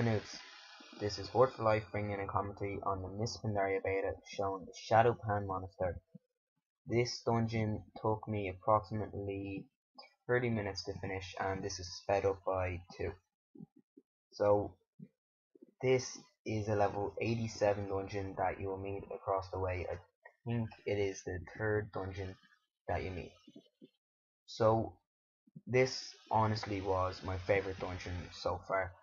my noobs? This is Horde for Life bringing in a commentary on the Miss Pandaria beta showing the Shadow Pan Monastery. This dungeon took me approximately 30 minutes to finish, and this is sped up by 2. So this is a level 87 dungeon that you will meet across the way. I think it is the 3rd dungeon that you meet. So this honestly was my favourite dungeon so far.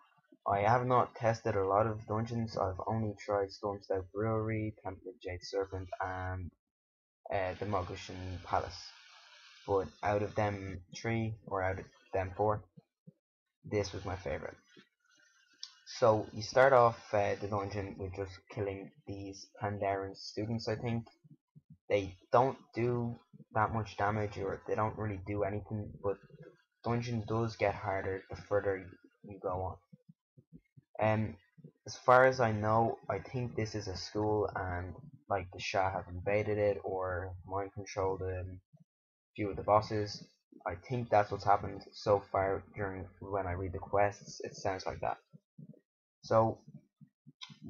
I have not tested a lot of dungeons. I've only tried Stormstout Brewery, Temple of Jade Serpent, and the Mogushan Palace. But out of them 3, or out of them 4, this was my favourite. So you start off the dungeon with just killing these Pandaren students, I think. They don't do that much damage, or they don't really do anything, but the dungeon does get harder the further you go on. As far as I know, I think this is a school, and like the Shah have invaded it or mind controlled a few of the bosses. I think that's what's happened so far during when I read the quests. It sounds like that. So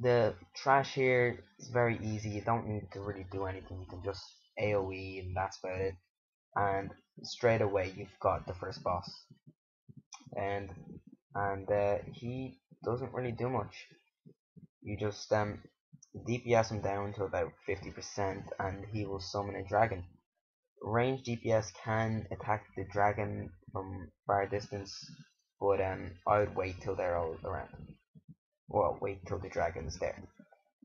the trash here is very easy. You don't need to really do anything. You can just AoE and that's about it. And straight away you've got the first boss, and he doesn't really do much. You just DPS him down to about 50% and he will summon a dragon. Range DPS can attack the dragon from far distance, but I would wait till they're all around. Well, wait till the dragon's there.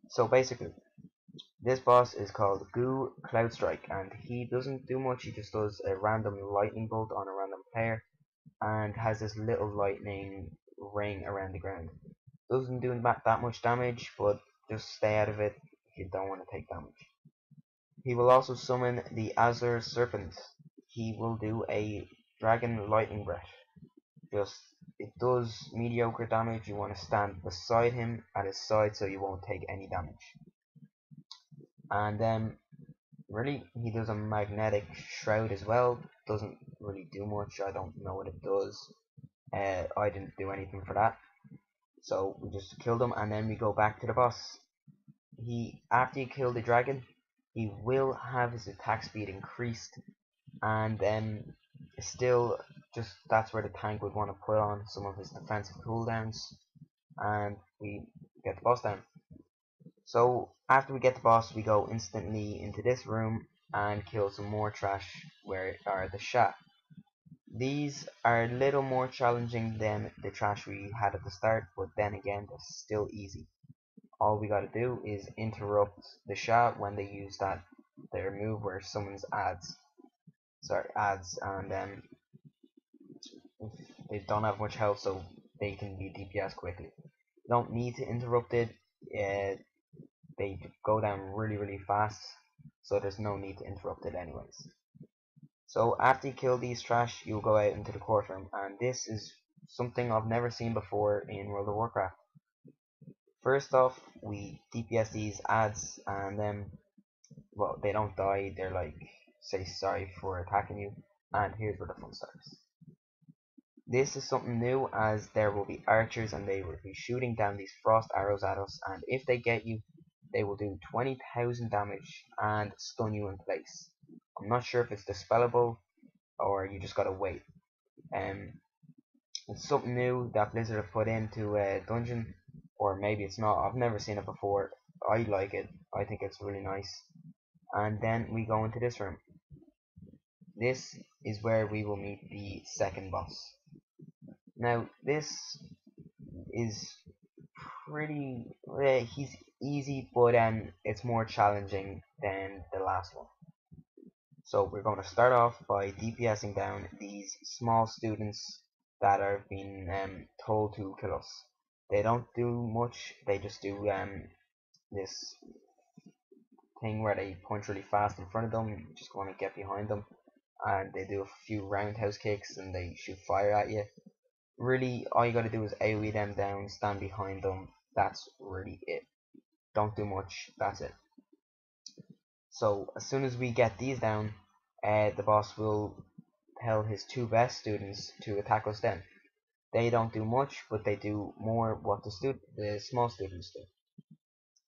So basically, this boss is called Goo Cloudstrike, and he doesn't do much. He just does a random lightning bolt on a random player and has this little lightning ring around the ground. Doesn't do that much damage, but just stay out of it if you don't want to take damage. He will also summon the Azure Serpent. He will do a Dragon Lightning Breath. It does mediocre damage. You want to stand beside him at his side so you won't take any damage. And really, he does a Magnetic Shroud as well. Doesn't really do much. I don't know what it does. I didn't do anything for that. So we just killed him, and then we go back to the boss. After you kill the dragon, he will have his attack speed increased, and then still just that's where the tank would want to put on some of his defensive cooldowns, and we get the boss down. So after we get the boss, we go instantly into this room and kill some more trash where are the Shah. These are a little more challenging than the trash we had at the start, but then again they're still easy. All we gotta do is interrupt the Shah when they use their move where summons adds, and they don't have much health, so they can be DPS quickly. You don't need to interrupt it. They go down really fast, so there's no need to interrupt it anyways. So after you kill these trash, you'll go out into the courtroom, and this is something I've never seen before in World of Warcraft. First off, we DPS these ads, and then, well, they don't die. They're like, say sorry for attacking you, and here's where the fun starts. This is something new, as there will be archers, and they will be shooting down these frost arrows at us, and if they get you, they will do 20,000 damage and stun you in place. I'm not sure if it's dispellable or you just gotta wait. It's something new that Blizzard have put into a dungeon, or maybe it's not. I've never seen it before. I like it. I think it's really nice. And then we go into this room. This is where we will meet the second boss. Now this is pretty. He's easy, but it's more challenging than the last one. So we're going to start off by DPSing down these small students that are being told to kill us. They don't do much. They just do this thing where they punch really fast in front of them. You just want to get behind them, and they do a few roundhouse kicks and they shoot fire at you. Really, all you got to do is AoE them down, stand behind them. That's really it. Don't do much. That's it. So as soon as we get these down, the boss will tell his 2 best students to attack us then. They don't do much, but they do more what the small students do.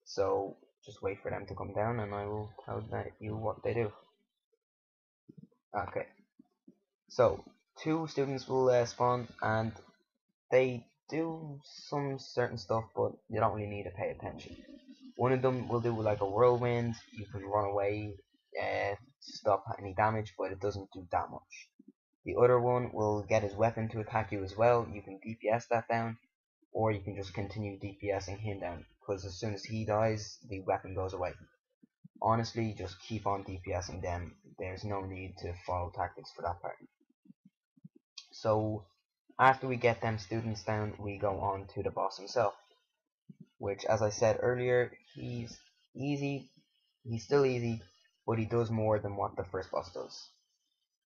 So just wait for them to come down, and I will tell you what they do. Okay, so two students will spawn, and they do some certain stuff, but you don't really need to pay attention. One of them will do like a whirlwind. You can run away, stop any damage, but it doesn't do that much. The other one will get his weapon to attack you as well. You can DPS that down, or you can just continue DPSing him down, because as soon as he dies, the weapon goes away. Honestly, just keep on DPSing them. There's no need to follow tactics for that part. So after we get them students down, we go on to the boss himself, which, as I said earlier, he's easy. He's still easy, but he does more than what the first boss does.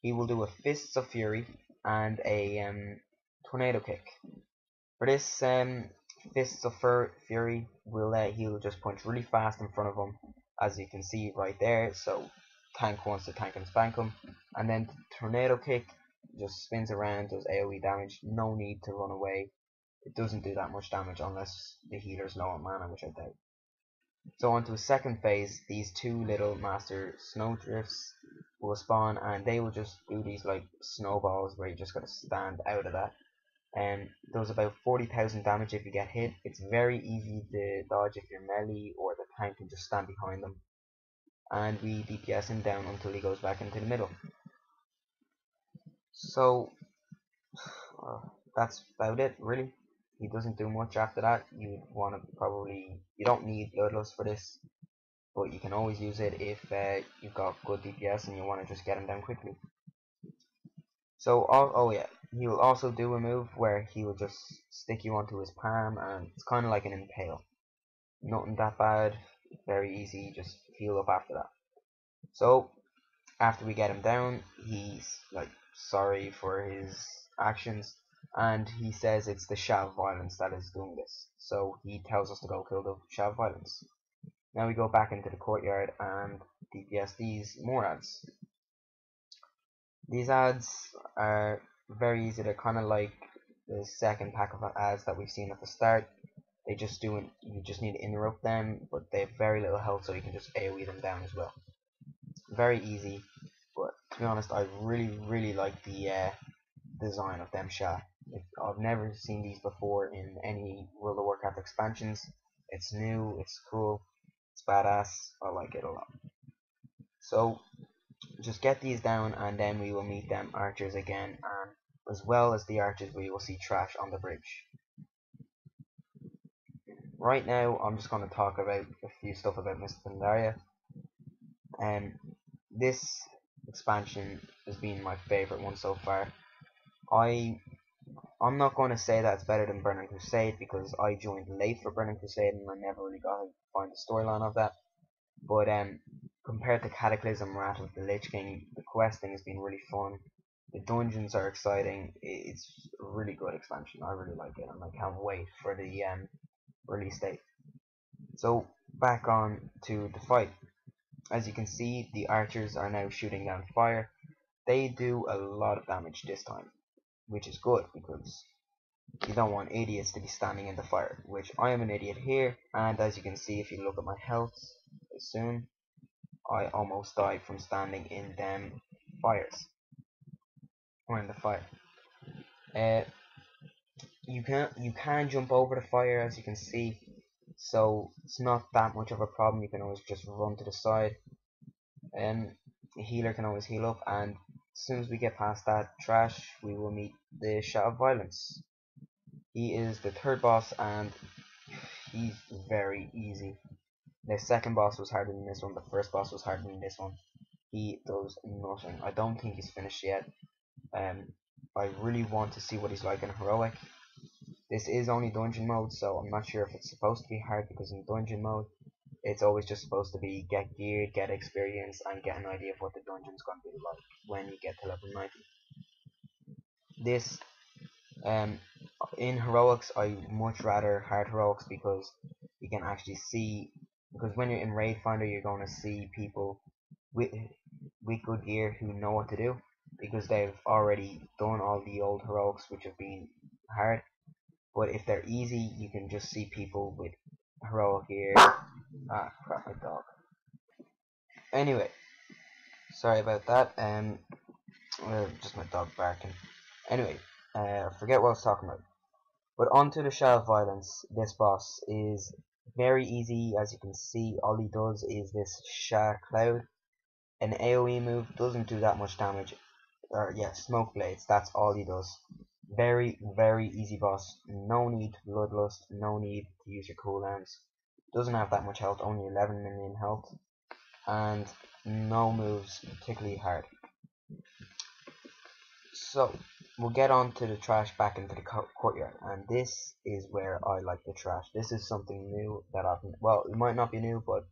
He will do a Fists of Fury and a tornado kick. For this Fists of Fury, he'll just punch really fast in front of him, as you can see right there. So tank wants to tank and spank him, and then tornado kick just spins around, does AoE damage. No need to run away. It doesn't do that much damage unless the healer's low on mana, which I doubt. So onto a second phase, these two little master snowdrifts will spawn, and they will just do these like snowballs where you just gotta stand out of that. And does about 40,000 damage if you get hit. It's very easy to dodge if you're melee, or the tank can just stand behind them. And we DPS him down until he goes back into the middle. So that's about it, really. He doesn't do much after that. You don't need Bloodlust for this, but you can always use it if you've got good DPS and you want to just get him down quickly. So, oh yeah, he will also do a move where he will just stick you onto his palm, and it's kind of like an impale. Nothing that bad, very easy, just heal up after that. So, after we get him down, he's like sorry for his actions, and he says it's the Shav Violence that is doing this. So he tells us to go kill the Shav Violence. Now we go back into the courtyard and DPS these more ads. These ads are very easy. They're kind of like the second pack of ads that we've seen at the start. They just do it. You just need to interrupt them, but they have very little health, so you can just AoE them down as well. Very easy, but to be honest, I really like the design of them Sha. I've never seen these before in any World of Warcraft expansions. It's new, it's cool, it's badass. I like it a lot. So just get these down, and then we will meet them archers again, and as well as the archers, we will see Trash on the bridge. Right now, I'm just going to talk about a few stuff about Miss Pandaria. This expansion has been my favorite one so far. I'm not going to say that it's better than Burning Crusade, because I joined late for Burning Crusade and I never really got to find the storyline of that. But compared to Cataclysm, Wrath of the Lich King, the questing has been really fun. The dungeons are exciting. It's a really good expansion. I really like it, and I can't wait for the release date. So back on to the fight. As you can see, the archers are now shooting down fire. They do a lot of damage this time, which is good because you don't want idiots to be standing in the fire, which I am an idiot here. And as you can see, if you look at my health soon, I almost died from standing in them fires, or in the fire. You can jump over the fire, as you can see, so it's not that much of a problem. You can always just run to the side, and the healer can always heal up. And as soon as we get past that Trash, we will meet the Shot of Violence. He is the third boss, and he's very easy. The second boss was harder than this one. The first boss was harder than this one. He does nothing. I don't think he's finished yet. I really want to see what he's like in heroic. This is only dungeon mode, so I'm not sure if it's supposed to be hard, because in dungeon mode it's always just supposed to be get geared, get experience, and get an idea of what the dungeon's going to be like when you get to level 90. This in heroics, I much rather hard heroics, because you can actually see, because when you're in Raid Finder, you're going to see people with good gear who know what to do, because they've already done all the old heroics, which have been hard. But if they're easy, you can just see people with heroic here. Ah, crap, my dog. Anyway, sorry about that. Just my dog barking. Anyway, forget what I was talking about. But onto the Shadow of Violence. This boss is very easy, as you can see. All he does is this Sha Cloud. An AoE move, doesn't do that much damage. Or yeah, Smoke Blades, that's all he does. Very, very easy boss. No need to Bloodlust, no need to use your cooldowns. Doesn't have that much health, only 11 million health. And no moves particularly hard. So, we'll get on to the trash back into the courtyard, and this is where I like the trash. This is something new that well, it might not be new, but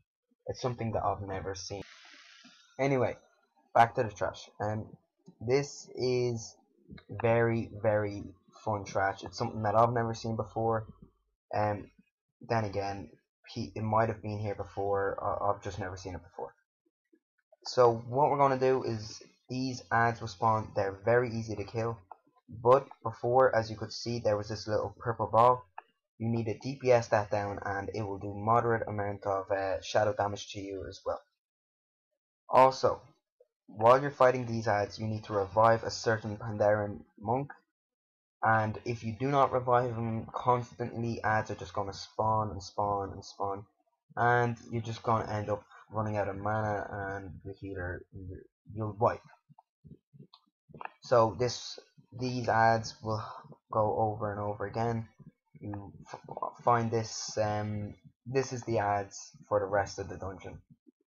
it's something that I've never seen. Anyway, back to the trash. This is very, very fun trash. It's something that I've never seen before. Then again, it might have been here before, I've just never seen it before. So what we're going to do is these ads will spawn. They're very easy to kill, but before, as you could see, there was this little purple ball. You need to DPS that down and it will do moderate amount of shadow damage to you as well. Also, while you're fighting these ads, you need to revive a certain Pandaren monk, and if you do not revive them constantly, ads are just going to spawn and spawn and spawn, and you're just going to end up running out of mana, and the healer, you'll wipe. So these ads will go over and over again. You find this. This is the ads for the rest of the dungeon.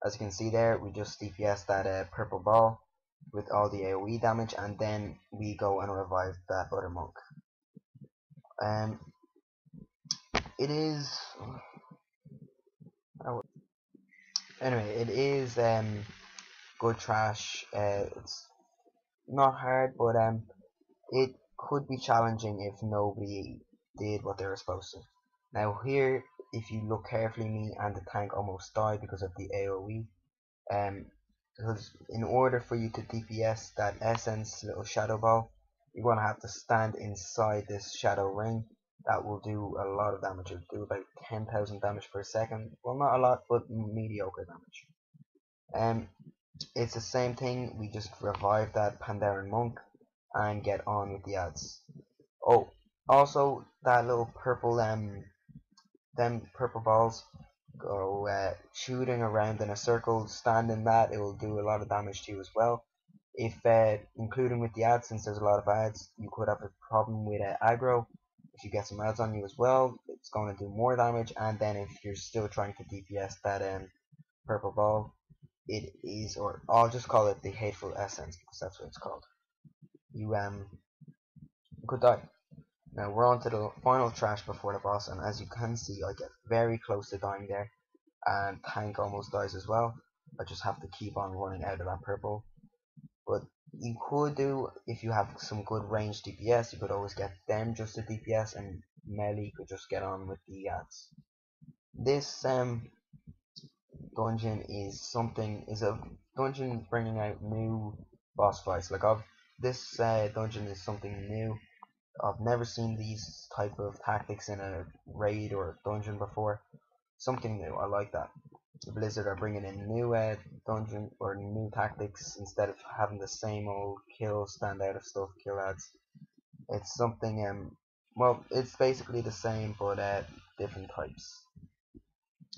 As you can see there, we just DPS that purple ball with all the AoE damage, and then we go and revive that other monk. It is. Anyway, it is good trash. It's not hard, but it could be challenging if nobody did what they were supposed to. Now here, if you look carefully, me and the tank almost died because of the AoE. Because in order for you to DPS that essence little shadow ball, you're going to have to stand inside this shadow ring. That will do a lot of damage. It will do about 10,000 damage per second. Well, not a lot, but mediocre damage. It's the same thing. We just revive that Pandaren monk and get on with the ads. Oh, also that little purple them purple balls go shooting around in a circle. Stand in that, it will do a lot of damage to you as well. If including with the ads, since there's a lot of ads, you could have a problem with aggro. If you get some ads on you as well, it's going to do more damage. And then if you're still trying to DPS that purple ball, it is, or I'll just call it the hateful essence because that's what it's called. You could die. Now we're on to the final trash before the boss, and as you can see, I get very close to dying there, and tank almost dies as well. I just have to keep on running out of that purple. But you could do, if you have some good range DPS, you could always get them just to DPS, and melee could just get on with the ads. This dungeon is a dungeon bringing out new boss fights. Like this dungeon is something new. I've never seen these type of tactics in a raid or dungeon before. Something new. I like that. Blizzard are bringing in new dungeon or new tactics instead of having the same old kill stand out of stuff, kill ads. It's something well, it's basically the same but different types.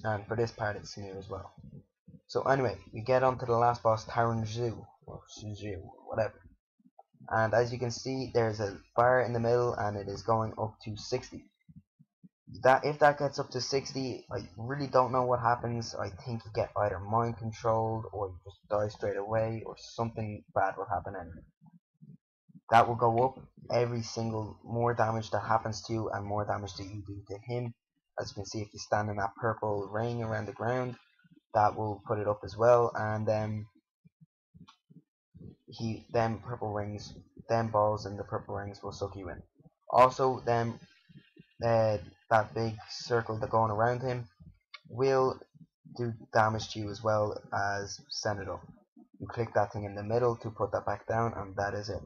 And for this part, it's new as well. So anyway, we get on to the last boss, Taranju or Suju, whatever. And as you can see, there's a bar in the middle and it is going up to 60. If that gets up to 60, I really don't know what happens. I think you get either mind controlled or you just die straight away, or something bad will happen, and that will go up every single more damage that happens to you and more damage that you do to him. As you can see, if you stand in that purple ring around the ground, that will put it up as well, and them purple rings, them balls and the purple rings will suck you in. Also, that big circle that going around him will do damage to you as well as send it up. You click that thing in the middle to put that back down, and that is it.